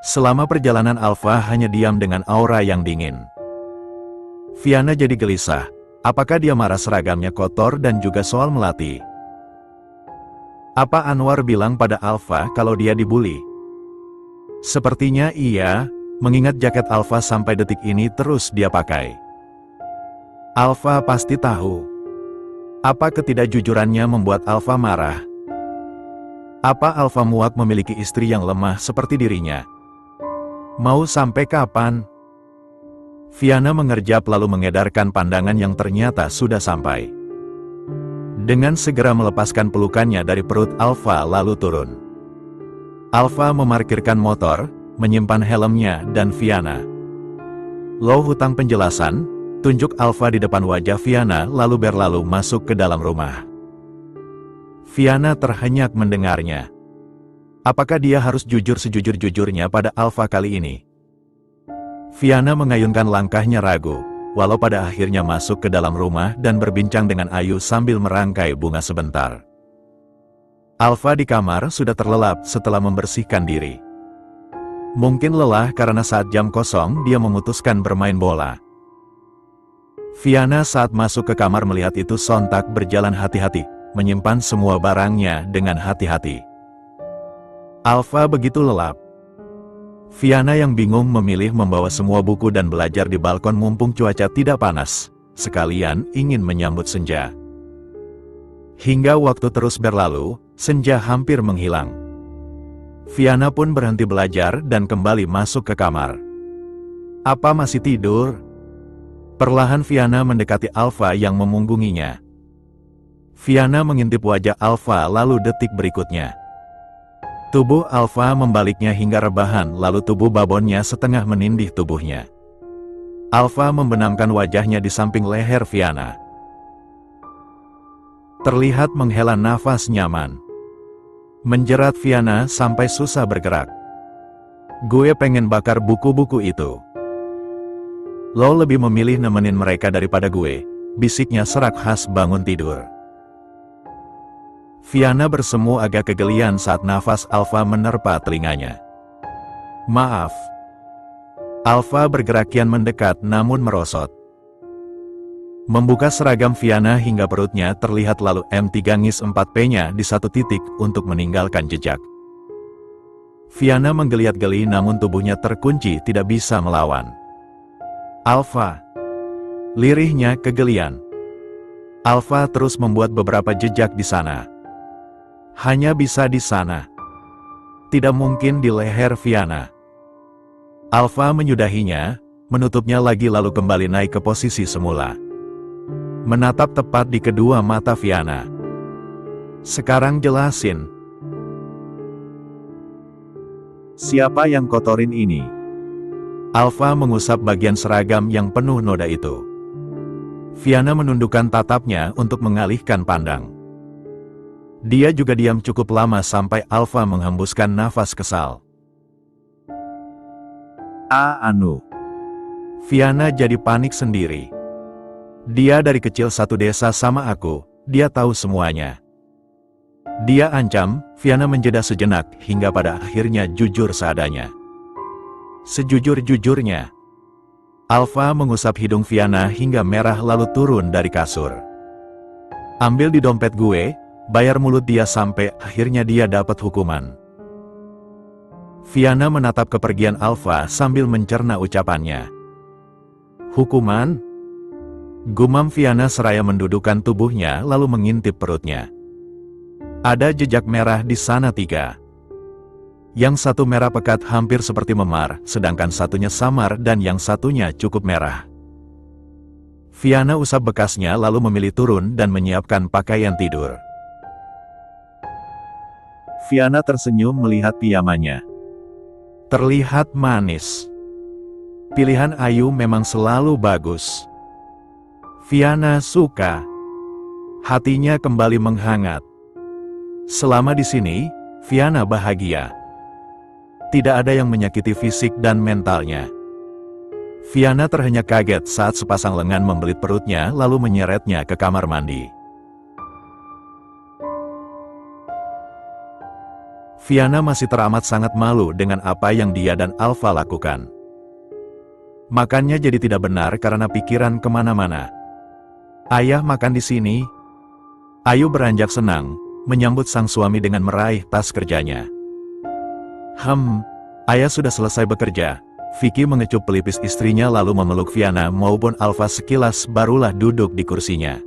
Selama perjalanan Alfa hanya diam dengan aura yang dingin. Fiana jadi gelisah. Apakah dia marah seragamnya kotor dan juga soal melati? Apa Anwar bilang pada Alfa kalau dia dibully? Sepertinya iya, mengingat jaket Alfa sampai detik ini terus dia pakai. Alfa pasti tahu. Apa ketidakjujurannya membuat Alfa marah? Apa Alfa muak memiliki istri yang lemah seperti dirinya? Mau sampai kapan? Fiana mengerjap lalu mengedarkan pandangan yang ternyata sudah sampai. Dengan segera melepaskan pelukannya dari perut Alfa lalu turun. Alfa memarkirkan motor, menyimpan helmnya dan Fiana. Low hutang penjelasan, tunjuk Alfa di depan wajah Fiana lalu berlalu masuk ke dalam rumah. Fiana terhenyak mendengarnya. Apakah dia harus jujur sejujur-jujurnya pada Alfa kali ini? Fiana mengayunkan langkahnya ragu, walau pada akhirnya masuk ke dalam rumah dan berbincang dengan Ayu sambil merangkai bunga sebentar. Alfa di kamar sudah terlelap setelah membersihkan diri. Mungkin lelah karena saat jam kosong dia memutuskan bermain bola. Fiana saat masuk ke kamar melihat itu sontak berjalan hati-hati, menyimpan semua barangnya dengan hati-hati. Alfa begitu lelap. Fiana yang bingung memilih membawa semua buku dan belajar di balkon mumpung cuaca tidak panas, sekalian ingin menyambut senja. Hingga waktu terus berlalu, senja hampir menghilang. Fiana pun berhenti belajar dan kembali masuk ke kamar. Apa masih tidur? Perlahan Fiana mendekati Alfa yang memunggunginya. Fiana mengintip wajah Alfa lalu detik berikutnya. Tubuh Alfa membaliknya hingga rebahan lalu tubuh babonnya setengah menindih tubuhnya. Alfa membenamkan wajahnya di samping leher Fiana. Terlihat menghela nafas nyaman. Menjerat Fiana sampai susah bergerak. Gue pengen bakar buku-buku itu. Lo lebih memilih nemenin mereka daripada gue, bisiknya serak khas bangun tidur. Fiana bersemu agak kegelian saat nafas Alfa menerpa telinganya. Maaf. Alfa bergerak kian mendekat namun merosot. Membuka seragam Fiana hingga perutnya terlihat lalu M3 4P-nya di satu titik untuk meninggalkan jejak. Fiana menggeliat geli namun tubuhnya terkunci tidak bisa melawan. Alfa. Lirihnya kegelian. Alfa terus membuat beberapa jejak di sana. Hanya bisa di sana. Tidak mungkin di leher Fiana. Alfa menyudahinya, menutupnya lagi lalu kembali naik ke posisi semula. Menatap tepat di kedua mata Fiana. Sekarang jelasin. Siapa yang kotorin ini? Alfa mengusap bagian seragam yang penuh noda itu. Fiana menundukkan tatapnya untuk mengalihkan pandang. Dia juga diam cukup lama sampai Alfa menghembuskan nafas kesal. Anu. Fiana jadi panik sendiri. Dia dari kecil satu desa sama aku, dia tahu semuanya. Dia ancam, Fiana menjeda sejenak hingga pada akhirnya jujur seadanya. Sejujur-jujurnya. Alfa mengusap hidung Fiana hingga merah lalu turun dari kasur. Ambil di dompet gue, bayar mulut dia sampai akhirnya dia dapat hukuman. Fiana menatap kepergian Alfa sambil mencerna ucapannya. Hukuman? Gumam Fiana seraya mendudukkan tubuhnya lalu mengintip perutnya. Ada jejak merah di sana 3. Yang satu merah pekat hampir seperti memar, sedangkan satunya samar dan yang satunya cukup merah. Fiana usap bekasnya lalu memilih turun dan menyiapkan pakaian tidur. Fiana tersenyum melihat pijamannya. Terlihat manis. Pilihan Ayu memang selalu bagus. Fiana suka. Hatinya kembali menghangat. Selama di sini, Fiana bahagia. Tidak ada yang menyakiti fisik dan mentalnya. Fiana terhenyak kaget saat sepasang lengan membelit perutnya lalu menyeretnya ke kamar mandi. Fiana masih teramat sangat malu dengan apa yang dia dan Alfa lakukan. Makannya jadi tidak benar karena pikiran kemana-mana. Ayah makan di sini. Ayu beranjak senang, menyambut sang suami dengan meraih tas kerjanya. Ayah sudah selesai bekerja. Vicky mengecup pelipis istrinya lalu memeluk Fiana maupun Alfa sekilas barulah duduk di kursinya.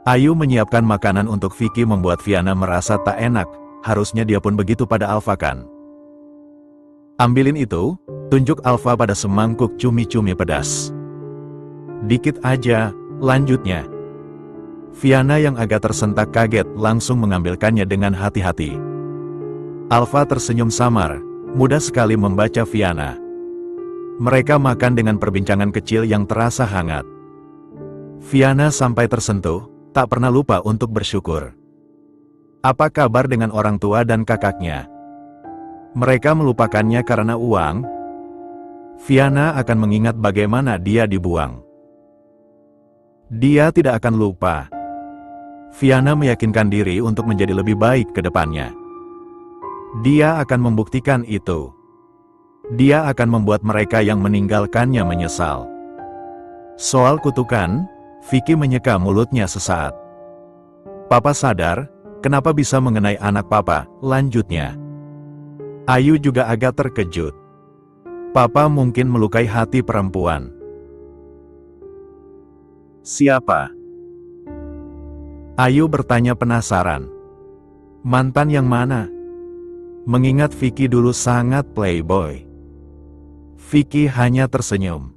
Ayu menyiapkan makanan untuk Vicky membuat Fiana merasa tak enak, harusnya dia pun begitu pada Alfa kan. Ambilin itu, tunjuk Alfa pada semangkuk cumi-cumi pedas. Dikit aja, lanjutnya. Fiana yang agak tersentak kaget langsung mengambilkannya dengan hati-hati. Alfa tersenyum samar, mudah sekali membaca Fiana. Mereka makan dengan perbincangan kecil yang terasa hangat. Fiana sampai tersentuh, tak pernah lupa untuk bersyukur. Apa kabar dengan orang tua dan kakaknya? Mereka melupakannya karena uang? Fiana akan mengingat bagaimana dia dibuang. Dia tidak akan lupa. Fiana meyakinkan diri untuk menjadi lebih baik ke depannya. Dia akan membuktikan itu. Dia akan membuat mereka yang meninggalkannya menyesal. Soal kutukan, Vicky menyeka mulutnya sesaat. Papa sadar, kenapa bisa mengenai anak papa, lanjutnya. Ayu juga agak terkejut. Papa mungkin melukai hati perempuan. Siapa? Ayu bertanya penasaran. Mantan yang mana? Mengingat Vicky dulu sangat playboy. Vicky hanya tersenyum.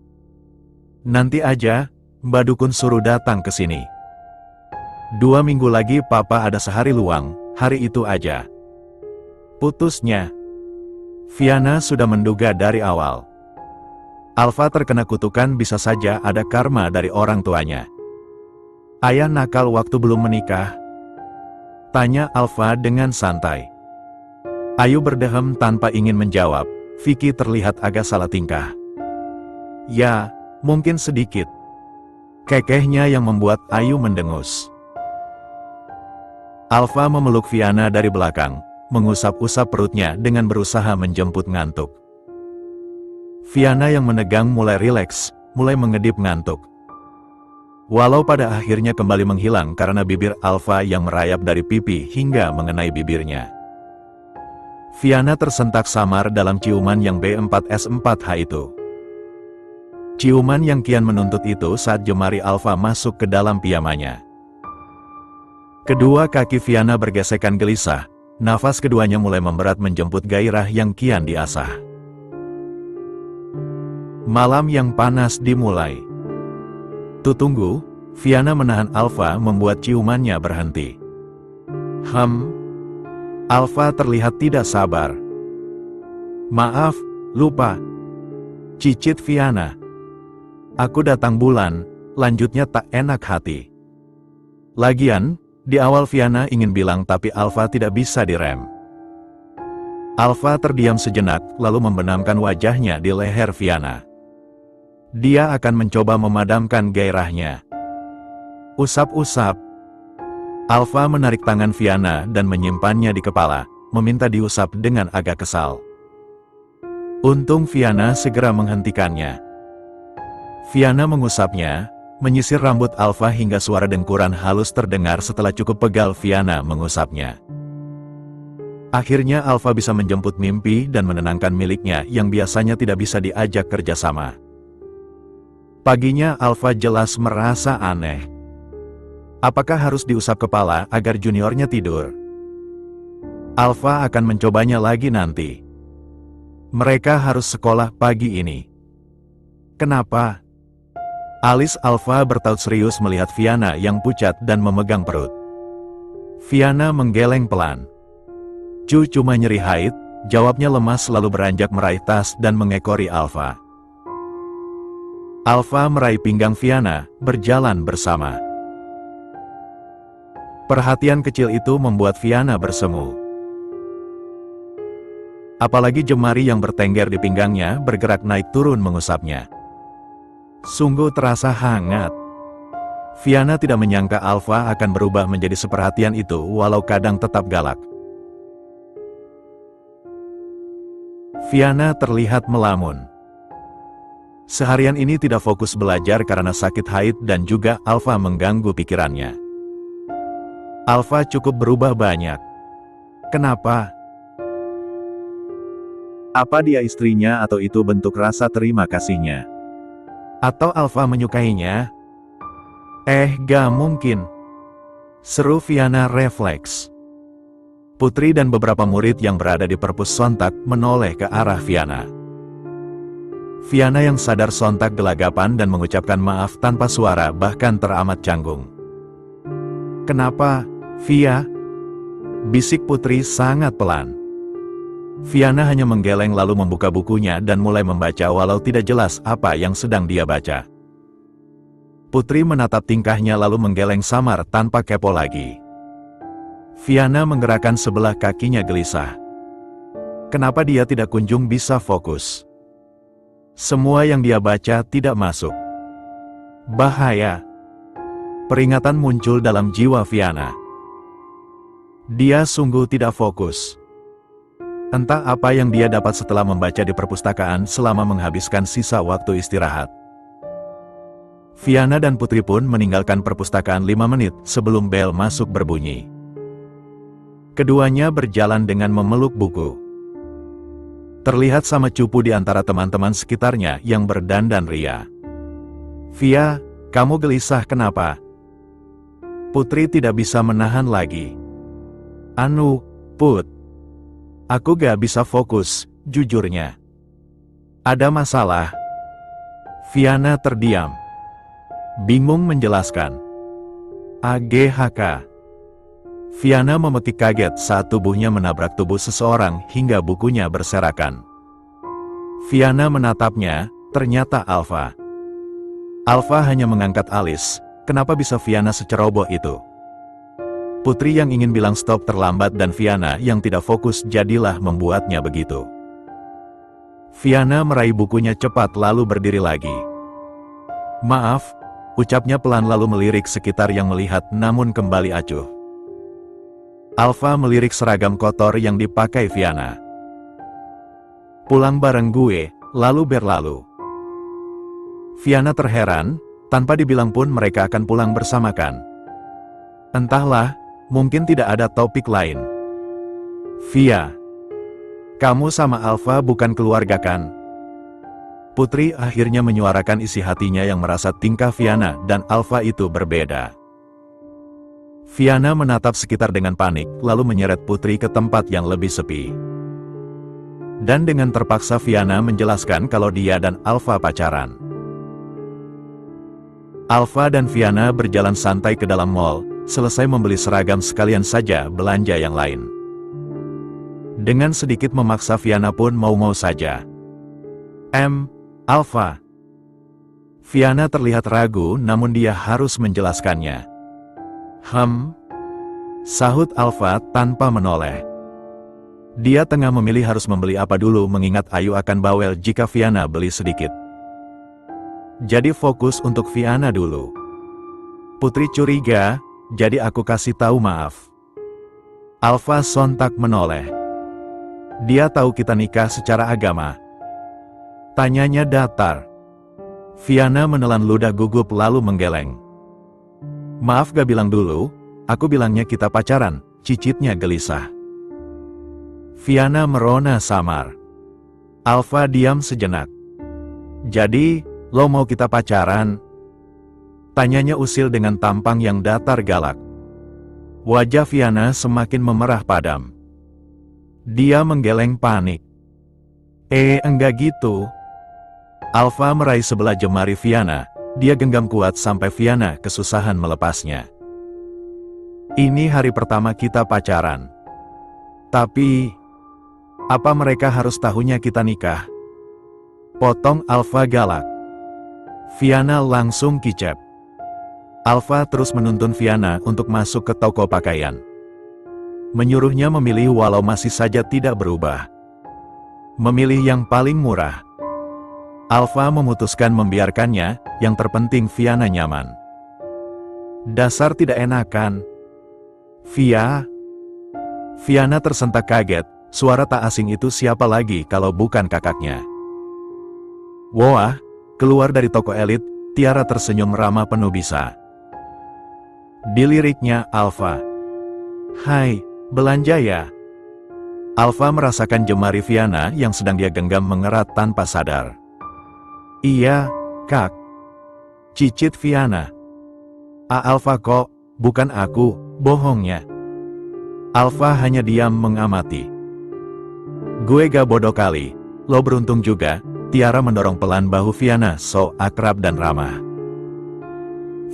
Nanti aja, Mbak Dukun suruh datang ke sini. 2 minggu lagi papa ada sehari luang, hari itu aja. Putusnya. Fiana sudah menduga dari awal. Alfa terkena kutukan bisa saja ada karma dari orang tuanya. Ayah nakal waktu belum menikah? Tanya Alfa dengan santai. Ayu berdehem tanpa ingin menjawab. Vicky terlihat agak salah tingkah. Ya, mungkin sedikit. Kekehnya yang membuat Ayu mendengus. Alfa memeluk Fiana dari belakang, mengusap-usap perutnya dengan berusaha menjemput ngantuk. Fiana yang menegang mulai rileks, mulai mengedip ngantuk. Walau pada akhirnya kembali menghilang karena bibir Alfa yang merayap dari pipi hingga mengenai bibirnya. Fiana tersentak samar dalam ciuman yang B4S4H itu. Ciuman yang kian menuntut itu saat jemari Alfa masuk ke dalam pijamannya. Kedua kaki Fiana bergesekan gelisah, nafas keduanya mulai memberat menjemput gairah yang kian diasah. Malam yang panas dimulai. Tunggu, Fiana menahan Alfa membuat ciumannya berhenti. Alfa terlihat tidak sabar. Maaf, lupa. Cicit Fiana. Aku datang bulan, lanjutnya tak enak hati. Lagian, di awal Fiana ingin bilang tapi Alfa tidak bisa direm. Alfa terdiam sejenak, lalu membenamkan wajahnya di leher Fiana. Dia akan mencoba memadamkan gairahnya. Usap-usap. Alfa menarik tangan Fiana dan menyimpannya di kepala, meminta diusap dengan agak kesal. Untung Fiana segera menghentikannya. Fiana mengusapnya, menyisir rambut Alfa hingga suara dengkuran halus terdengar setelah cukup pegal Fiana mengusapnya. Akhirnya Alfa bisa menjemput mimpi dan menenangkan miliknya yang biasanya tidak bisa diajak kerjasama. Paginya Alfa jelas merasa aneh. Apakah harus diusap kepala agar juniornya tidur? Alfa akan mencobanya lagi nanti. Mereka harus sekolah pagi ini. Kenapa? Alis Alfa bertaut serius melihat Fiana yang pucat dan memegang perut. Fiana menggeleng pelan. Cuma nyeri haid, jawabnya lemas lalu beranjak meraih tas dan mengekori Alfa. Alfa meraih pinggang Fiana, berjalan bersama. Perhatian kecil itu membuat Fiana bersemu. Apalagi jemari yang bertengger di pinggangnya bergerak naik turun mengusapnya. Sungguh terasa hangat. Fiana tidak menyangka Alfa akan berubah menjadi seperhatian itu walau kadang tetap galak. Viana terlihat melamun. Seharian ini tidak fokus belajar karena sakit haid dan juga Alfa mengganggu pikirannya. Alfa cukup berubah banyak. Kenapa? Apa dia istrinya atau itu bentuk rasa terima kasihnya? Atau Alfa menyukainya? Gak mungkin. Seru Viana refleks. Putri dan beberapa murid yang berada di perpus sontak menoleh ke arah Viana. Viana yang sadar sontak gelagapan dan mengucapkan maaf tanpa suara bahkan teramat canggung. Kenapa, Via? Bisik Putri sangat pelan. Viana hanya menggeleng lalu membuka bukunya dan mulai membaca walau tidak jelas apa yang sedang dia baca. Putri menatap tingkahnya lalu menggeleng samar tanpa kepo lagi. Viana menggerakkan sebelah kakinya gelisah. Kenapa dia tidak kunjung bisa fokus? Semua yang dia baca tidak masuk. Bahaya. Peringatan muncul dalam jiwa Viana. Dia sungguh tidak fokus. Entah apa yang dia dapat setelah membaca di perpustakaan selama menghabiskan sisa waktu istirahat. Viana dan Putri pun meninggalkan perpustakaan 5 menit sebelum bel masuk berbunyi. Keduanya berjalan dengan memeluk buku. Terlihat sama cupu di antara teman-teman sekitarnya yang berdandan ria. Via, kamu gelisah kenapa? Putri tidak bisa menahan lagi. Put. Aku gak bisa fokus, jujurnya. Ada masalah. Viana terdiam. Bingung menjelaskan. AGHK. Viana memetik kaget saat tubuhnya menabrak tubuh seseorang hingga bukunya berserakan. Viana menatapnya, ternyata Alfa. Alfa hanya mengangkat alis, kenapa bisa Viana seceroboh itu? Putri yang ingin bilang stop terlambat dan Viana yang tidak fokus jadilah membuatnya begitu. Viana meraih bukunya cepat lalu berdiri lagi. Maaf, ucapnya pelan lalu melirik sekitar yang melihat namun kembali acuh. Alfa melirik seragam kotor yang dipakai Viana. Pulang bareng gue, lalu berlalu. Viana terheran, tanpa dibilang pun mereka akan pulang bersamakan. Entahlah, mungkin tidak ada topik lain. Via, kamu sama Alfa bukan keluarga kan? Putri akhirnya menyuarakan isi hatinya yang merasa tingkah Viana dan Alfa itu berbeda. Viana menatap sekitar dengan panik, lalu menyeret Putri ke tempat yang lebih sepi. Dan dengan terpaksa Viana menjelaskan kalau dia dan Alfa pacaran. Alfa dan Viana berjalan santai ke dalam mall, selesai membeli seragam sekalian saja belanja yang lain. Dengan sedikit memaksa Viana pun mau-mau saja. Alfa. Viana terlihat ragu namun dia harus menjelaskannya. Sahut Alfa tanpa menoleh. Dia tengah memilih harus membeli apa dulu mengingat Ayu akan bawel jika Viana beli sedikit. Jadi fokus untuk Viana dulu. Putri curiga, jadi aku kasih tahu maaf. Alfa sontak menoleh. Dia tahu kita nikah secara agama. Tanyanya datar. Viana menelan ludah gugup lalu menggeleng. Maaf gak bilang dulu, aku bilangnya kita pacaran, cicitnya gelisah. Viana merona samar. Alfa diam sejenak. Jadi, lo mau kita pacaran? Tanyanya usil dengan tampang yang datar galak. Wajah Viana semakin memerah padam. Dia menggeleng panik. Enggak gitu. Alfa meraih sebelah jemari Viana. Dia genggam kuat sampai Viana kesusahan melepasnya. Ini hari pertama kita pacaran. Tapi, apa mereka harus tahunya kita nikah? Potong Alfa galak. Viana langsung kicep. Alfa terus menuntun Viana untuk masuk ke toko pakaian. Menyuruhnya memilih walau masih saja tidak berubah. Memilih yang paling murah. Alfa memutuskan membiarkannya, yang terpenting Viana nyaman. Dasar tidak enakan. Viana tersentak kaget, suara tak asing itu siapa lagi kalau bukan kakaknya. Wah, keluar dari toko elit, Tiara tersenyum ramah penuh bisa. Diliriknya Alfa. Hai, belanja ya? Alfa merasakan jemari Viana yang sedang dia genggam mengerat tanpa sadar. Iya, Kak. Cicit Viana. Alfa kok, bukan aku, bohongnya. Alfa hanya diam mengamati. Gue gak bodoh kali, lo beruntung juga. Tiara mendorong pelan bahu Viana so akrab dan ramah.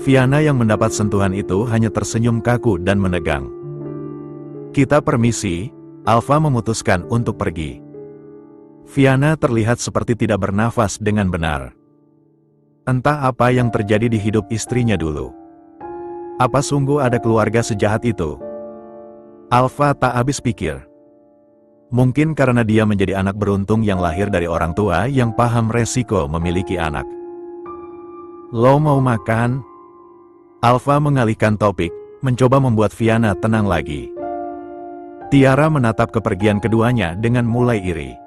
Viana yang mendapat sentuhan itu hanya tersenyum kaku dan menegang. Kita permisi, Alfa memutuskan untuk pergi. Viana terlihat seperti tidak bernafas dengan benar. Entah apa yang terjadi di hidup istrinya dulu. Apa sungguh ada keluarga sejahat itu? Alfa tak habis pikir. Mungkin karena dia menjadi anak beruntung yang lahir dari orang tua yang paham resiko memiliki anak. Lo mau makan? Alfa mengalihkan topik, mencoba membuat Viana tenang lagi. Tiara menatap kepergian keduanya dengan mulai iri.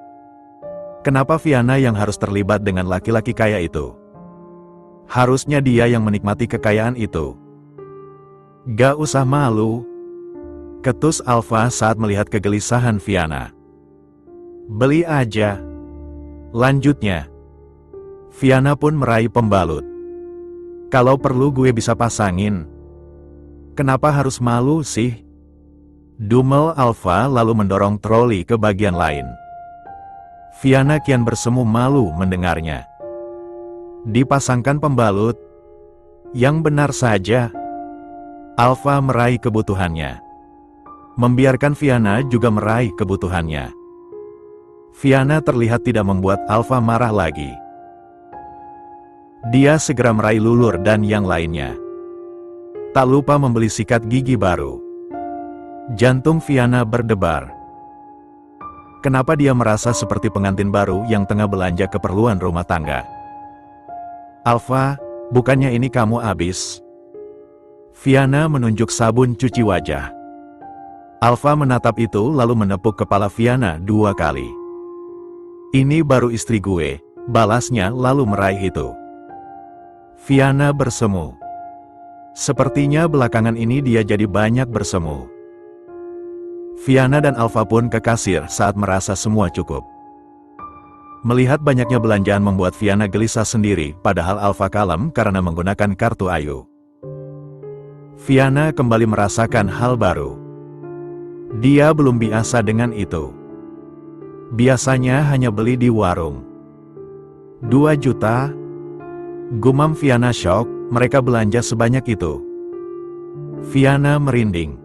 Kenapa Viana yang harus terlibat dengan laki-laki kaya itu? Harusnya dia yang menikmati kekayaan itu. Gak usah malu. Ketus Alfa saat melihat kegelisahan Viana. Beli aja. Lanjutnya, Viana pun meraih pembalut. Kalau perlu gue bisa pasangin. Kenapa harus malu sih? Dumel Alfa lalu mendorong troli ke bagian lain. Viana kian bersemu malu mendengarnya. Dipasangkan pembalut? Yang benar saja. Alfa meraih kebutuhannya. Membiarkan Viana juga meraih kebutuhannya. Viana terlihat tidak membuat Alfa marah lagi. Dia segera meraih Lulur dan yang lainnya. Tak lupa membeli sikat gigi baru. Jantung Viana berdebar. Kenapa dia merasa seperti pengantin baru yang tengah belanja keperluan rumah tangga? Alfa, bukannya ini kamu habis? Viana menunjuk sabun cuci wajah. Alfa menatap itu lalu menepuk kepala Viana 2 kali. Ini baru istri gue, balasnya lalu meraih itu. Viana bersemu. Sepertinya belakangan ini dia jadi banyak bersemu. Viana dan Alfa pun ke kasir saat merasa semua cukup. Melihat banyaknya belanjaan membuat Viana gelisah sendiri, padahal Alfa kalem karena menggunakan kartu Ayu. Viana kembali merasakan hal baru. Dia belum biasa dengan itu. Biasanya hanya beli di warung. 2 juta? Gumam Viana shock, mereka belanja sebanyak itu. Viana merinding.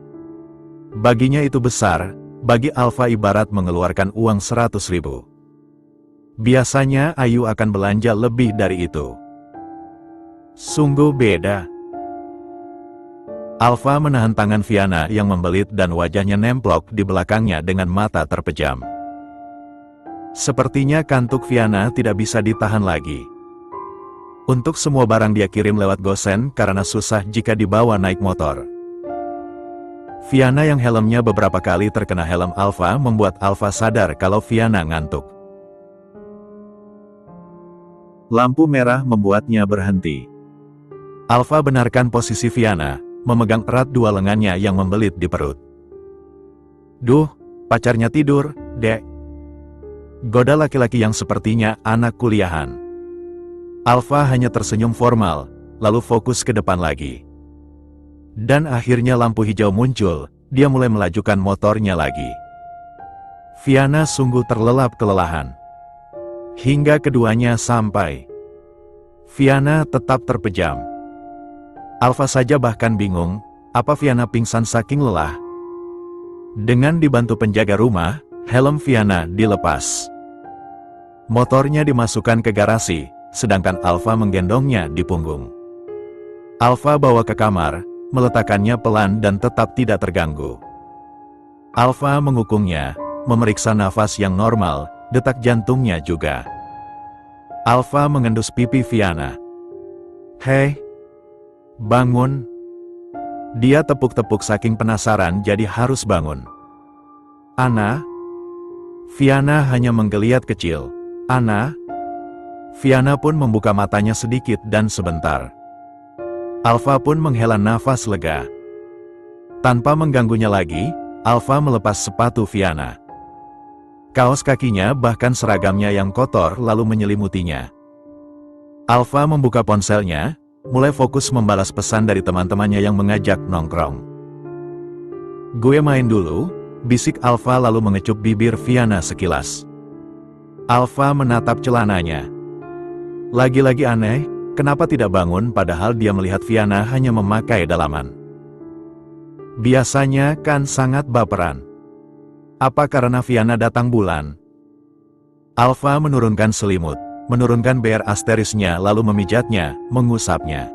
Baginya itu besar, bagi Alfa ibarat mengeluarkan uang 100.000. Biasanya Ayu akan belanja lebih dari itu. Sungguh beda. Alfa menahan tangan Viana yang membelit dan wajahnya nemplok di belakangnya dengan mata terpejam. Sepertinya kantuk Viana tidak bisa ditahan lagi. Untuk semua barang dia kirim lewat gosen karena susah jika dibawa naik motor. Viana yang helmnya beberapa kali terkena helm Alfa membuat Alfa sadar kalau Viana ngantuk. Lampu merah membuatnya berhenti. Alfa benarkan posisi Viana, memegang erat 2 lengannya yang membelit di perut. Duh, pacarnya tidur, Dek. Goda laki-laki yang sepertinya anak kuliahan. Alfa hanya tersenyum formal, lalu fokus ke depan lagi. Dan akhirnya lampu hijau muncul, dia mulai melajukan motornya lagi. Viana sungguh terlelap kelelahan. Hingga keduanya sampai. Viana tetap terpejam. Alfa saja bahkan bingung, apa Viana pingsan saking lelah? Dengan dibantu penjaga rumah, helm Viana dilepas. Motornya dimasukkan ke garasi, sedangkan Alfa menggendongnya di punggung. Alfa bawa ke kamar, meletakkannya pelan dan tetap tidak terganggu. Alfa mengukungnya, memeriksa nafas yang normal, detak jantungnya juga. Alfa mengendus pipi Viana. Hei, bangun. Dia tepuk-tepuk saking penasaran jadi harus bangun. Ana, Viana hanya menggeliat kecil. Ana? Viana pun membuka matanya sedikit dan sebentar. Alfa pun menghela nafas lega. Tanpa mengganggunya lagi, Alfa melepas sepatu Viana. Kaos kakinya bahkan seragamnya yang kotor lalu menyelimutinya. Alfa membuka ponselnya, mulai fokus membalas pesan dari teman-temannya yang mengajak nongkrong. "Gue main dulu," bisik Alfa lalu mengecup bibir Viana sekilas. Alfa menatap celananya. Lagi-lagi aneh, kenapa tidak bangun padahal dia melihat Viana hanya memakai dalaman. Biasanya kan sangat baperan. Apa karena Viana datang bulan? Alfa menurunkan selimut, menurunkan BR asterisnya lalu memijatnya, mengusapnya.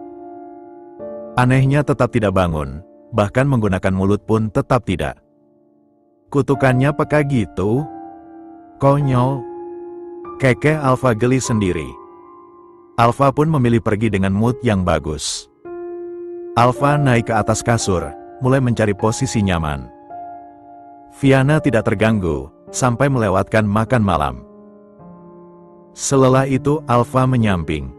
Anehnya tetap tidak bangun, bahkan menggunakan mulut pun tetap tidak. Kutukannya peka gitu? Konyol. Kekeh Alfa geli sendiri. Alfa pun memilih pergi dengan mood yang bagus. Alfa naik ke atas kasur, mulai mencari posisi nyaman. Viana tidak terganggu, sampai melewatkan makan malam. Selelah itu Alfa menyamping.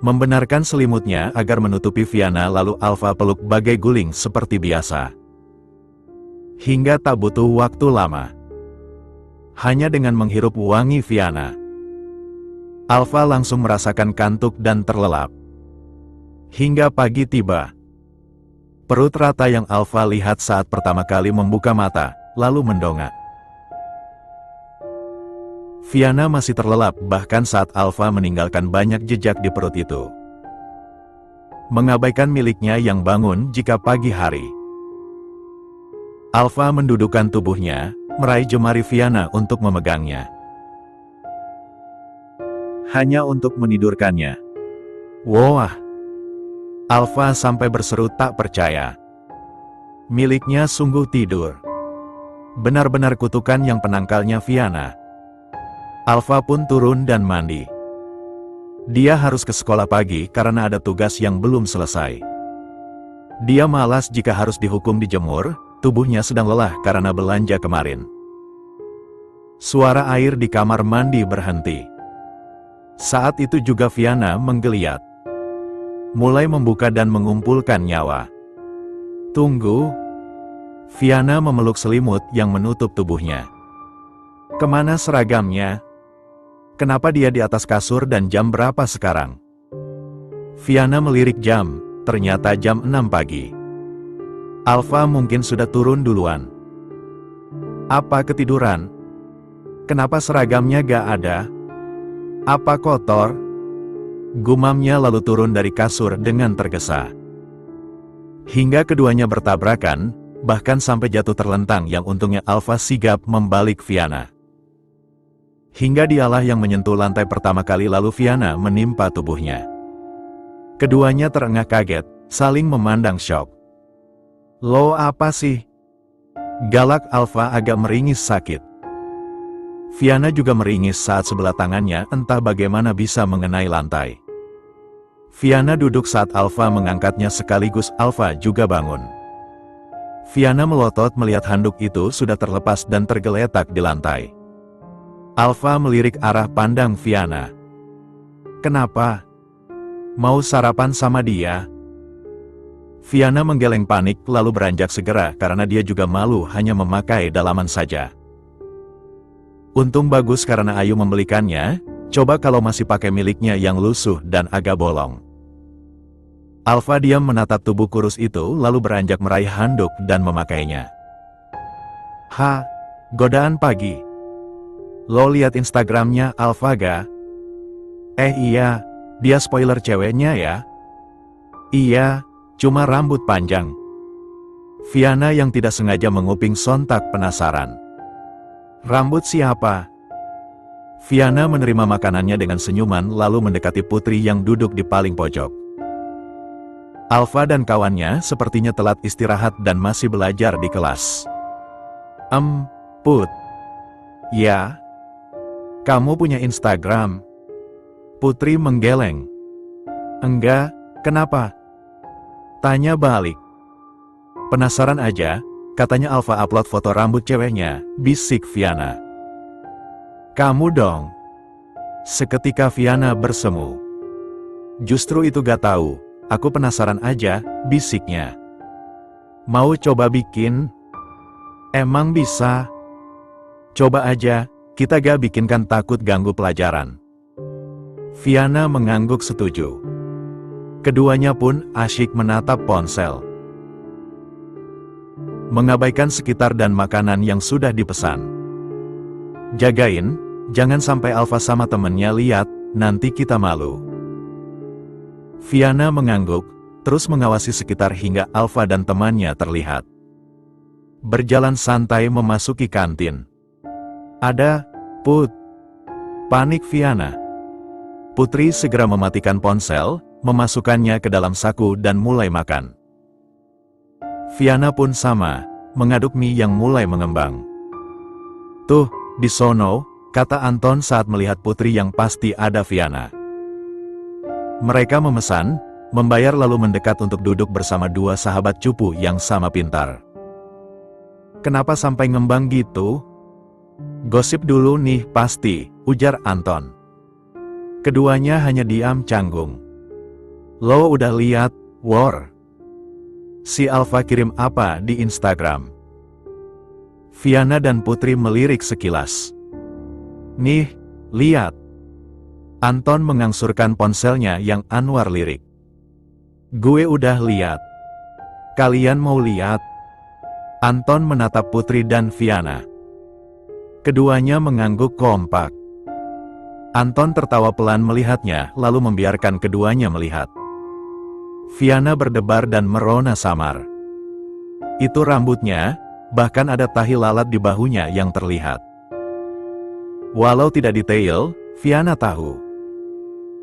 Membenarkan selimutnya agar menutupi Viana lalu Alfa peluk bagai guling seperti biasa. Hingga tak butuh waktu lama. Hanya dengan menghirup wangi Viana, Alfa langsung merasakan kantuk dan terlelap. Hingga pagi tiba. Perut rata yang Alfa lihat saat pertama kali membuka mata, lalu mendongak. Viana masih terlelap bahkan saat Alfa meninggalkan banyak jejak di perut itu. Mengabaikan miliknya yang bangun jika pagi hari. Alfa mendudukkan tubuhnya, meraih jemari Viana untuk memegangnya. Hanya untuk menidurkannya. Wah! Alfa sampai berseru tak percaya. Miliknya sungguh tidur. Benar-benar kutukan yang penangkalnya Viana. Alfa pun turun dan mandi. Dia harus ke sekolah pagi karena ada tugas yang belum selesai. Dia malas jika harus dihukum dijemur, tubuhnya sedang lelah karena belanja kemarin. Suara air di kamar mandi berhenti. Saat itu juga Viana menggeliat. Mulai membuka dan mengumpulkan nyawa. Tunggu. Viana memeluk selimut yang menutup tubuhnya. Kemana seragamnya? Kenapa dia di atas kasur dan jam berapa sekarang? Viana melirik jam, ternyata jam 6 pagi. Alfa mungkin sudah turun duluan. Apa ketiduran? Kenapa seragamnya gak ada? Apa kotor? Gumamnya lalu turun dari kasur dengan tergesa. Hingga keduanya bertabrakan, bahkan sampai jatuh terlentang yang untungnya Alfa sigap membalik Viana. Hingga dialah yang menyentuh lantai pertama kali lalu Viana menimpa tubuhnya. Keduanya terengah kaget, saling memandang syok. Lo apa sih? Galak Alfa agak meringis sakit. Viana juga meringis saat sebelah tangannya entah bagaimana bisa mengenai lantai. Viana duduk saat Alfa mengangkatnya sekaligus Alfa juga bangun. Viana melotot melihat handuk itu sudah terlepas dan tergeletak di lantai. Alfa melirik arah pandang Viana. Kenapa? Mau sarapan sama dia? Viana menggeleng panik lalu beranjak segera karena dia juga malu hanya memakai dalaman saja. Untung bagus karena Ayu membelikannya, coba kalau masih pakai miliknya yang lusuh dan agak bolong. Alfa diam menatap tubuh kurus itu lalu beranjak meraih handuk dan memakainya. Ha, godaan pagi. Lo lihat Instagramnya Alfa ga? Iya, dia spoiler ceweknya ya? Iya, cuma rambut panjang. Viana yang tidak sengaja menguping sontak penasaran. Rambut siapa? Viana menerima makanannya dengan senyuman lalu mendekati Putri yang duduk di paling pojok. Alfa dan kawannya sepertinya telat istirahat dan masih belajar di kelas. Put. Ya? Kamu punya Instagram? Putri menggeleng. Enggak, kenapa? Tanya balik. Penasaran aja, katanya Alfa upload foto rambut ceweknya, bisik Viana. Kamu dong. Seketika Viana bersemu. Justru itu gak tahu, aku penasaran aja, bisiknya. Mau coba bikin? Emang bisa? Coba aja, kita gak bikinkan takut ganggu pelajaran. Viana mengangguk setuju. Keduanya pun asyik menatap ponsel. Mengabaikan sekitar dan makanan yang sudah dipesan. Jagain, jangan sampai Alfa sama temennya lihat, nanti kita malu. Viana mengangguk, terus mengawasi sekitar hingga Alfa dan temannya terlihat. Berjalan santai memasuki kantin. Ada, Put. Panik Viana. Putri segera mematikan ponsel, memasukkannya ke dalam saku dan mulai makan. Viana pun sama, mengaduk mie yang mulai mengembang. Tuh, di sono, kata Anton saat melihat Putri yang pasti ada Viana. Mereka memesan, membayar lalu mendekat untuk duduk bersama dua sahabat cupu yang sama pintar. Kenapa sampai ngembang gitu? Gosip dulu nih pasti, ujar Anton. Keduanya hanya diam canggung. Lo udah lihat, War? Si Alfa kirim apa di Instagram? Viana dan Putri melirik sekilas. Nih, lihat. Anton mengangsurkan ponselnya yang Anwar lirik. Gue udah lihat. Kalian mau lihat? Anton menatap Putri dan Viana. Keduanya mengangguk kompak. Anton tertawa pelan melihatnya, lalu membiarkan keduanya melihat. Viana berdebar dan merona samar. Itu rambutnya, bahkan ada tahi lalat di bahunya yang terlihat. Walau tidak detail, Viana tahu.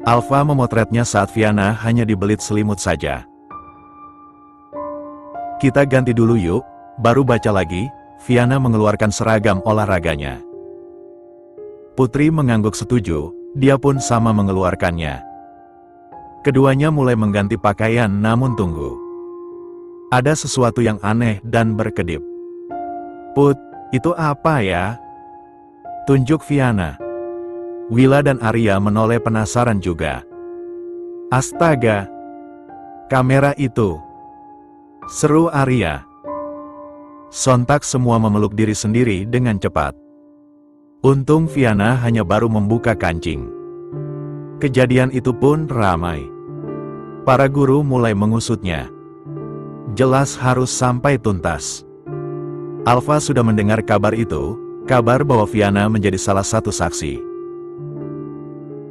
Alfa memotretnya saat Viana hanya dibelit selimut saja. Kita ganti dulu yuk, baru baca lagi. Viana mengeluarkan seragam olahraganya. Putri mengangguk setuju, dia pun sama mengeluarkannya. Keduanya mulai mengganti pakaian namun tunggu. Ada sesuatu yang aneh dan berkedip. Put, itu apa ya? Tunjuk Viana. Willa dan Arya menoleh penasaran juga. Astaga! Kamera itu! Seru Arya. Sontak semua memeluk diri sendiri dengan cepat. Untung Viana hanya baru membuka kancing. Kejadian itu pun ramai. Para guru mulai mengusutnya. Jelas harus sampai tuntas. Alfa sudah mendengar kabar itu, kabar bahwa Viana menjadi salah satu saksi.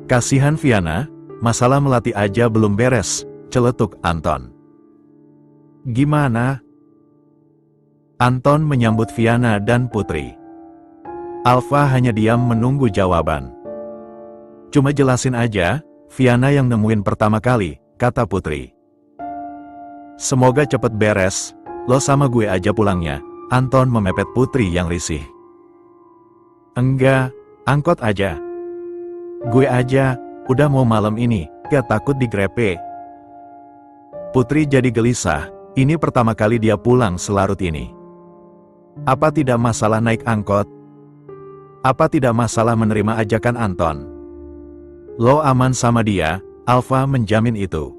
Kasihan Viana, masalah melati aja belum beres, celetuk Anton. Gimana? Anton menyambut Viana dan Putri. Alfa hanya diam menunggu jawaban. Cuma jelasin aja, Viana yang nemuin pertama kali, kata Putri. Semoga cepet beres, lo sama gue aja pulangnya, Anton memepet Putri yang risih. Enggak, angkot aja. Gue aja, udah mau malam ini, gak takut digrepe. Putri jadi gelisah, ini pertama kali dia pulang selarut ini. Apa tidak masalah naik angkot? Apa tidak masalah menerima ajakan Anton? Lo aman sama dia, Alfa menjamin itu.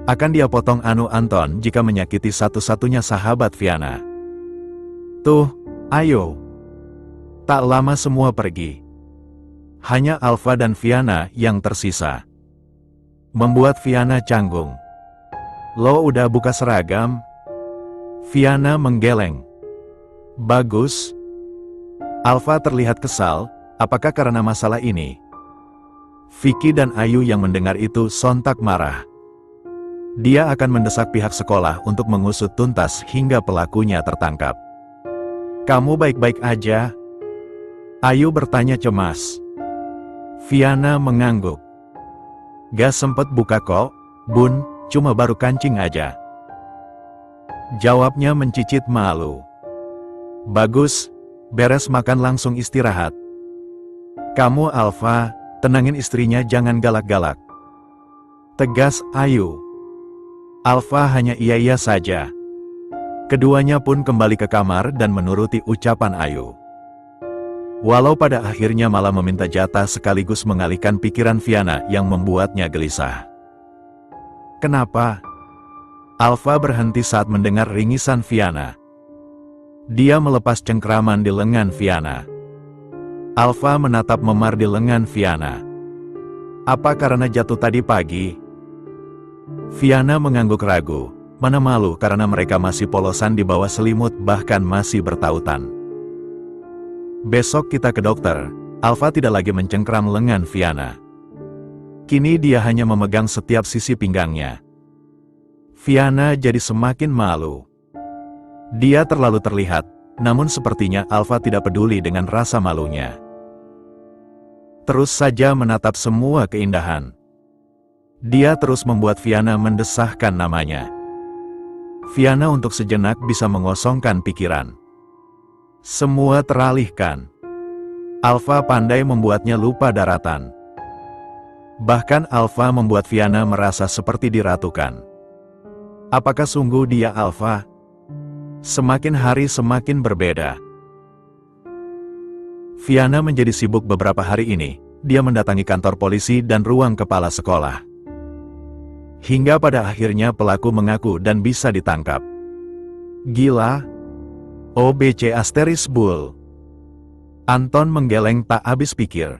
Akan dia potong anu Anton jika menyakiti satu-satunya sahabat Viana. Tuh, ayo. Tak lama semua pergi. Hanya Alfa dan Viana yang tersisa. Membuat Viana canggung. Lo udah buka seragam? Viana menggeleng. Bagus. Alfa terlihat kesal, apakah karena masalah ini? Vicky dan Ayu yang mendengar itu sontak marah. Dia akan mendesak pihak sekolah untuk mengusut tuntas hingga pelakunya tertangkap. Kamu baik-baik aja? Ayu bertanya cemas. Viana mengangguk. Gak sempet buka kok, Bun, cuma baru kancing aja. Jawabnya mencicit malu. Bagus, beres makan langsung istirahat. Kamu Alfa, tenangin istrinya jangan galak-galak. Tegas Ayu. Alfa hanya iya-iya saja. Keduanya pun kembali ke kamar dan menuruti ucapan Ayu. Walau pada akhirnya malah meminta jatah sekaligus mengalihkan pikiran Fiana yang membuatnya gelisah. Kenapa? Alfa berhenti saat mendengar ringisan Fiana. Dia melepas cengkraman di lengan Fiana. Alfa menatap memar di lengan Fiana. Apa karena jatuh tadi pagi? Fiana mengangguk ragu, mana malu karena mereka masih polosan di bawah selimut bahkan masih bertautan. Besok kita ke dokter. Alfa tidak lagi mencengkram lengan Fiana. Kini dia hanya memegang setiap sisi pinggangnya. Fiana jadi semakin malu. Dia terlalu terlihat, namun sepertinya Alfa tidak peduli dengan rasa malunya. Terus saja menatap semua keindahan. Dia terus membuat Fiana mendesahkan namanya. Fiana untuk sejenak bisa mengosongkan pikiran. Semua teralihkan. Alfa pandai membuatnya lupa daratan. Bahkan Alfa membuat Fiana merasa seperti diratukan. Apakah sungguh dia Alfa? Semakin hari semakin berbeda. Fiana menjadi sibuk beberapa hari ini. Dia mendatangi kantor polisi dan ruang kepala sekolah. Hingga pada akhirnya pelaku mengaku dan bisa ditangkap. Gila. OBC * Bull. Anton menggeleng tak habis pikir.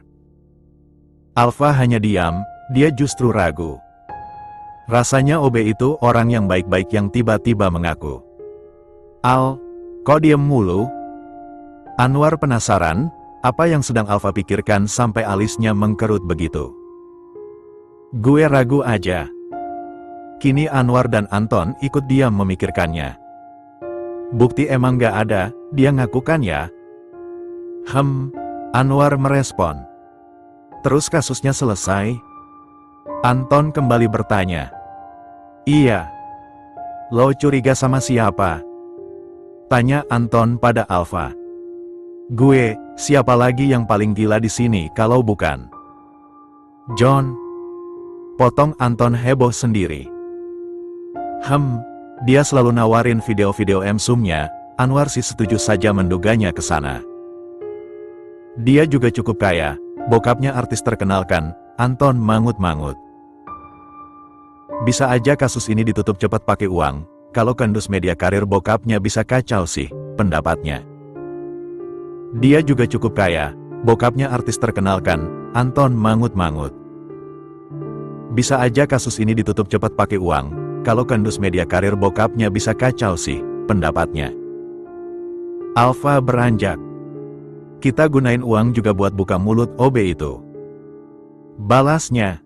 Alfa hanya diam, dia justru ragu. Rasanya OB itu orang yang baik-baik yang tiba-tiba mengaku. Al, kok diem mulu? Anwar penasaran, apa yang sedang Alfa pikirkan sampai alisnya mengkerut begitu. Gue ragu aja. Kini Anwar dan Anton ikut diam memikirkannya. Bukti emang gak ada, dia ngaku kan ya? Anwar merespon. Terus kasusnya selesai? Anton kembali bertanya. Iya. Lo curiga sama siapa? Tanya Anton pada Alfa. Gue, siapa lagi yang paling gila di sini kalau bukan John? Potong Anton heboh sendiri. Dia selalu nawarin video-video mesumnya, Anwar sih setuju saja menduganya ke sana. Dia juga cukup kaya, bokapnya artis terkenal kan, Anton mangut-mangut. Bisa aja kasus ini ditutup cepat pakai uang, kalau kandus media karir bokapnya bisa kacau sih, pendapatnya. Dia juga cukup kaya, bokapnya artis terkenal kan, Anton mangut-mangut. Bisa aja kasus ini ditutup cepat pakai uang, kalau kandus media karir bokapnya bisa kacau sih, pendapatnya. Alfa beranjak. Kita gunain uang juga buat buka mulut OB itu. Balasnya.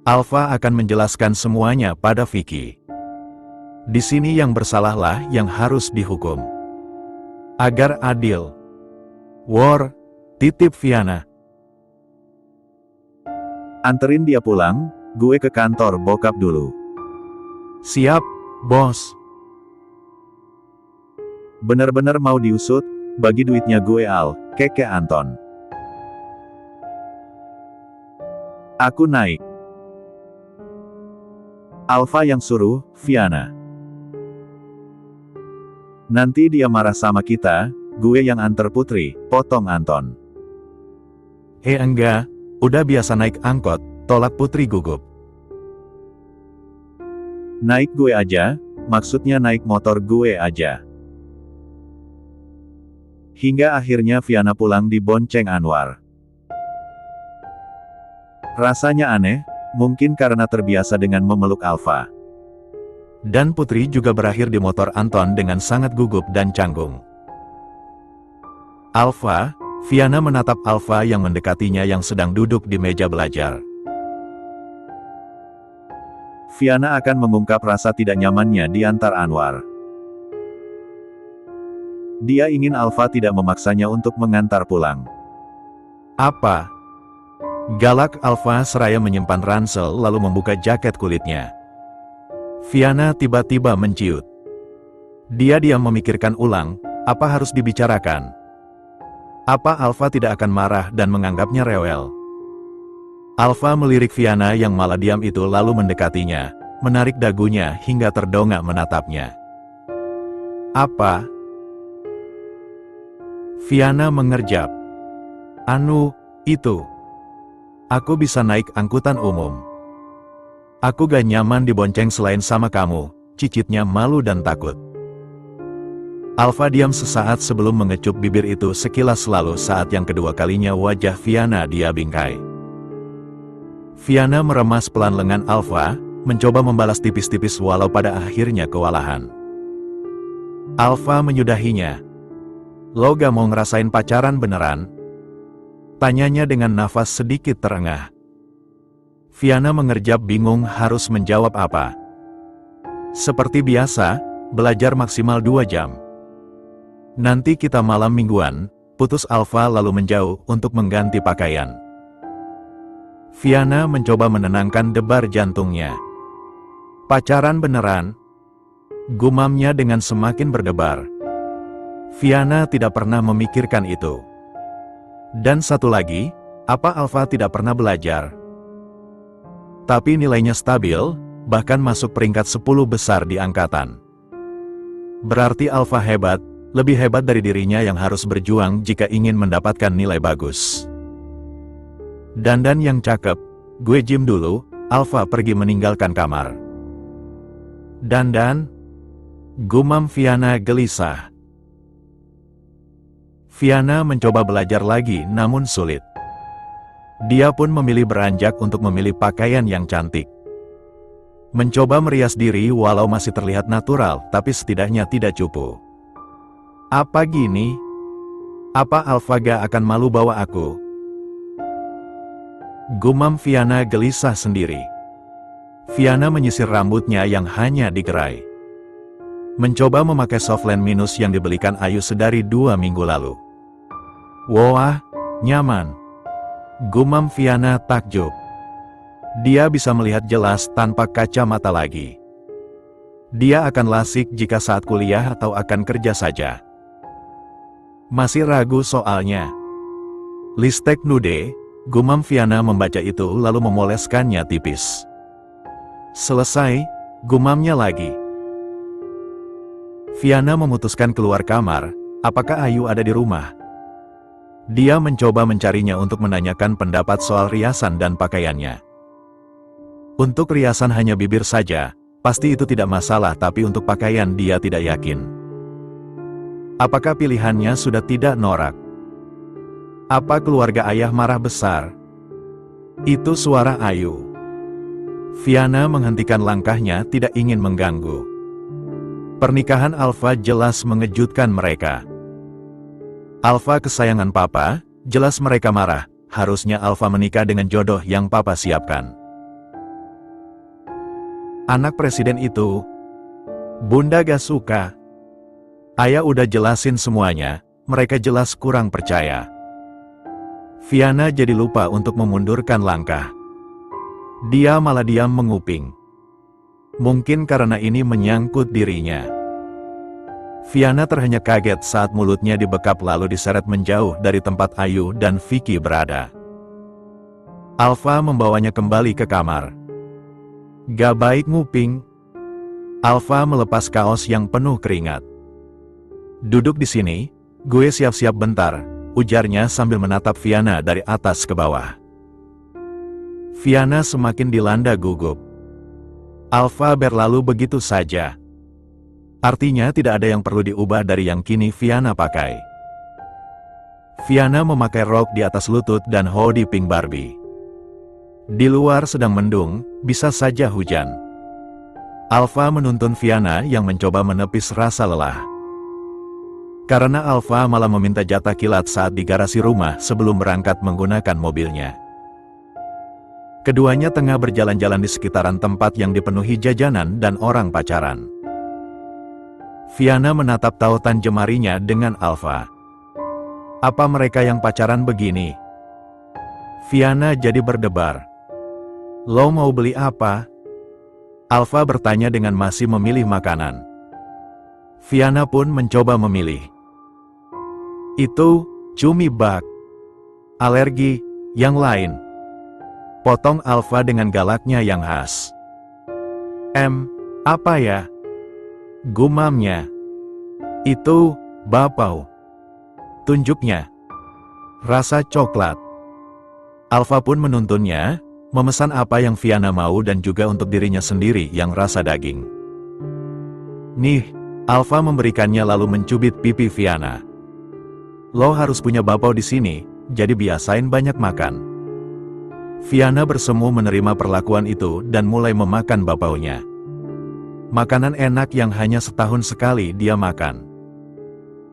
Alfa akan menjelaskan semuanya pada Vicky. Di sini yang bersalahlah yang harus dihukum. Agar adil. War, titip Fiana. Anterin dia pulang, gue ke kantor bokap dulu. Siap, bos. Bener-bener mau diusut, bagi duitnya gue Al, keke Anton. Aku naik. Alfa yang suruh, Fiana. Nanti dia marah sama kita, gue yang anter Putri, potong Anton. Enggak, udah biasa naik angkot, tolak Putri gugup. Naik gue aja, maksudnya naik motor gue aja. Hingga akhirnya Fiana pulang dibonceng Anwar. Rasanya aneh, mungkin karena terbiasa dengan memeluk Alfa. Dan Putri juga berakhir di motor Anton dengan sangat gugup dan canggung. Alfa, Fiana menatap Alfa yang mendekatinya yang sedang duduk di meja belajar. Fiana akan mengungkap rasa tidak nyamannya di antar Anwar. Dia ingin Alfa tidak memaksanya untuk mengantar pulang. Apa? Galak Alfa seraya menyimpan ransel lalu membuka jaket kulitnya. Fiana tiba-tiba menciut. Dia diam memikirkan ulang, apa harus dibicarakan? Apa Alfa tidak akan marah dan menganggapnya rewel? Alfa melirik Fiana yang malah diam itu lalu mendekatinya, menarik dagunya hingga terdongak menatapnya. Apa? Fiana mengerjap. Itu. Aku bisa naik angkutan umum. Aku gak nyaman dibonceng selain sama kamu, cicitnya malu dan takut. Alfa diam sesaat sebelum mengecup bibir itu sekilas lalu saat yang kedua kalinya wajah Fiana dia bingkai. Fiana meremas pelan lengan Alfa, mencoba membalas tipis-tipis walau pada akhirnya kewalahan. Alfa menyudahinya. Lo gak mau ngerasain pacaran beneran? Tanyanya dengan nafas sedikit terengah. Fiana mengerjap bingung harus menjawab apa. Seperti biasa, belajar maksimal 2 jam. Nanti kita malam mingguan, putus Alfa lalu menjauh untuk mengganti pakaian. Fiana mencoba menenangkan debar jantungnya. Pacaran beneran? Gumamnya dengan semakin berdebar. Fiana tidak pernah memikirkan itu. Dan satu lagi, apa Alfa tidak pernah belajar? Tapi nilainya stabil, bahkan masuk peringkat 10 besar di angkatan. Berarti Alfa hebat, lebih hebat dari dirinya yang harus berjuang jika ingin mendapatkan nilai bagus. Dandan yang cakep, gue gym dulu, Alfa pergi meninggalkan kamar. Dandan? Gumam Fiana gelisah. Fiana mencoba belajar lagi namun sulit. Dia pun memilih beranjak untuk memilih pakaian yang cantik. Mencoba merias diri walau masih terlihat natural tapi setidaknya tidak cupu. Apa gini? Apa Alfa gak akan malu bawa aku? Gumam Fiana gelisah sendiri. Fiana menyisir rambutnya yang hanya digerai. Mencoba memakai softland minus yang dibelikan Ayu sedari 2 minggu lalu. Wah, nyaman. Gumam Fiana takjub. Dia bisa melihat jelas tanpa kacamata lagi. Dia akan lasik jika saat kuliah atau akan kerja saja. Masih ragu soalnya. Listek nude, gumam Fiana membaca itu lalu memoleskannya tipis. Selesai, gumamnya lagi. Fiana memutuskan keluar kamar, apakah Ayu ada di rumah? Dia mencoba mencarinya untuk menanyakan pendapat soal riasan dan pakaiannya. Untuk riasan hanya bibir saja, pasti itu tidak masalah tapi untuk pakaian dia tidak yakin. Apakah pilihannya sudah tidak norak? Apa keluarga ayah marah besar? Itu suara Ayu. Fiana menghentikan langkahnya tidak ingin mengganggu. Pernikahan Alfa jelas mengejutkan mereka. Alfa kesayangan papa, jelas mereka marah, harusnya Alfa menikah dengan jodoh yang papa siapkan. Anak presiden itu, bunda gak suka. Ayah udah jelasin semuanya, mereka jelas kurang percaya. Fiana jadi lupa untuk memundurkan langkah. Dia malah diam menguping. Mungkin karena ini menyangkut dirinya. Fiana terhenyak kaget saat mulutnya dibekap lalu diseret menjauh dari tempat Ayu dan Vicky berada. Alfa membawanya kembali ke kamar. Gak baik nguping. Alfa melepas kaos yang penuh keringat. Duduk di sini, gue siap-siap bentar, ujarnya sambil menatap Fiana dari atas ke bawah. Fiana semakin dilanda gugup. Alfa berlalu begitu saja. Artinya tidak ada yang perlu diubah dari yang kini Fiana pakai. Fiana memakai rok di atas lutut dan hoodie pink Barbie. Di luar sedang mendung, bisa saja hujan. Alfa menuntun Fiana yang mencoba menepis rasa lelah. Karena Alfa malah meminta jatah kilat saat di garasi rumah sebelum berangkat menggunakan mobilnya. Keduanya tengah berjalan-jalan di sekitaran tempat yang dipenuhi jajanan dan orang pacaran. Fiana menatap tautan jemarinya dengan Alfa. Apa mereka yang pacaran begini? Fiana jadi berdebar. Lo mau beli apa? Alfa bertanya dengan masih memilih makanan. Fiana pun mencoba memilih. Itu, cumi bak. Alergi, yang lain. Potong Alfa dengan galaknya yang khas. Apa ya? Gumamnya. Itu, bapau. Tunjuknya. Rasa coklat. Alfa pun menuntunnya, memesan apa yang Fiana mau dan juga untuk dirinya sendiri yang rasa daging. Nih, Alfa memberikannya lalu mencubit pipi Fiana. Lo harus punya bapau di sini, jadi biasain banyak makan. Fiana bersemu menerima perlakuan itu dan mulai memakan bapaunya. Makanan enak yang hanya setahun sekali dia makan.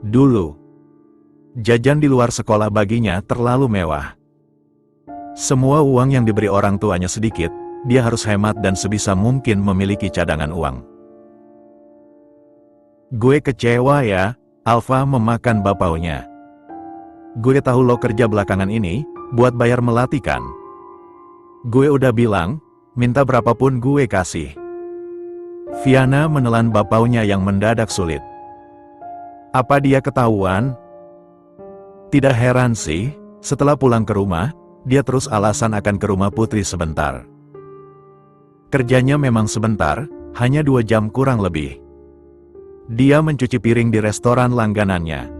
Dulu, jajan di luar sekolah baginya terlalu mewah. Semua uang yang diberi orang tuanya sedikit, dia harus hemat dan sebisa mungkin memiliki cadangan uang. Gue kecewa ya, Alfa memakan bapaunya. Gue tahu lo kerja belakangan ini, buat bayar Melati kan? Gue udah bilang, minta berapapun gue kasih. Fiana menelan bapaunya yang mendadak sulit. Apa dia ketahuan? Tidak heran sih, setelah pulang ke rumah, dia terus alasan akan ke rumah Putri sebentar. Kerjanya memang sebentar, hanya 2 jam kurang lebih. Dia mencuci piring di restoran langganannya.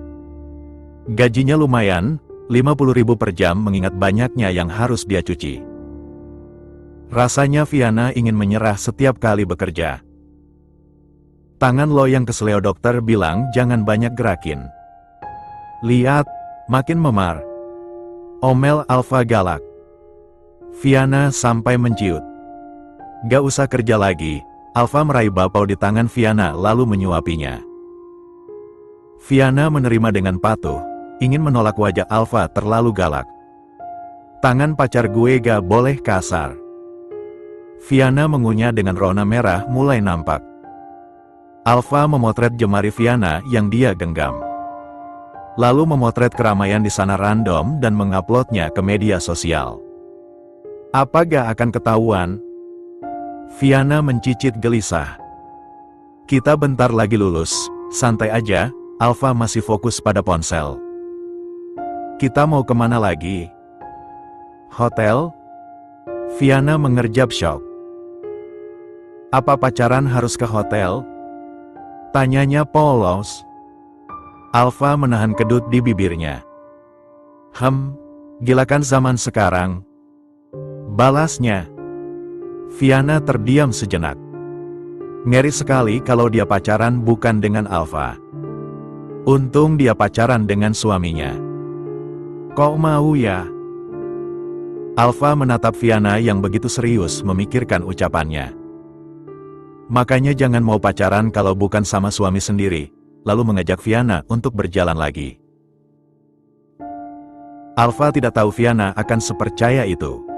Gajinya lumayan, 50.000 per jam mengingat banyaknya yang harus dia cuci. Rasanya Fiana ingin menyerah setiap kali bekerja. Tangan lo yang keseleo dokter bilang jangan banyak gerakin. Lihat, makin memar. Omel Alfa galak. Fiana sampai menciut. Gak usah kerja lagi. Alfa meraih bapau di tangan Fiana lalu menyuapinya. Fiana menerima dengan patuh, ingin menolak wajah Alfa terlalu galak. Tangan pacar gue gak boleh kasar. Fiana mengunyah dengan rona merah mulai nampak. Alfa memotret jemari Fiana yang dia genggam. Lalu memotret keramaian di sana random dan menguploadnya ke media sosial. Apa gak akan ketahuan? Fiana mencicit gelisah. Kita bentar lagi lulus, santai aja, Alfa masih fokus pada ponsel. Kita mau kemana lagi? Hotel? Fiana mengerjap syok. Apa pacaran harus ke hotel? Tanyanya polos. Alfa menahan kedut di bibirnya. Gila kan zaman sekarang? Balasnya. Fiana terdiam sejenak. Ngeri sekali kalau dia pacaran bukan dengan Alfa. Untung dia pacaran dengan suaminya. Kok mau ya? Alfa menatap Fiana yang begitu serius memikirkan ucapannya. Makanya jangan mau pacaran kalau bukan sama suami sendiri, lalu mengajak Fiana untuk berjalan lagi. Alfa tidak tahu Fiana akan sepercaya itu.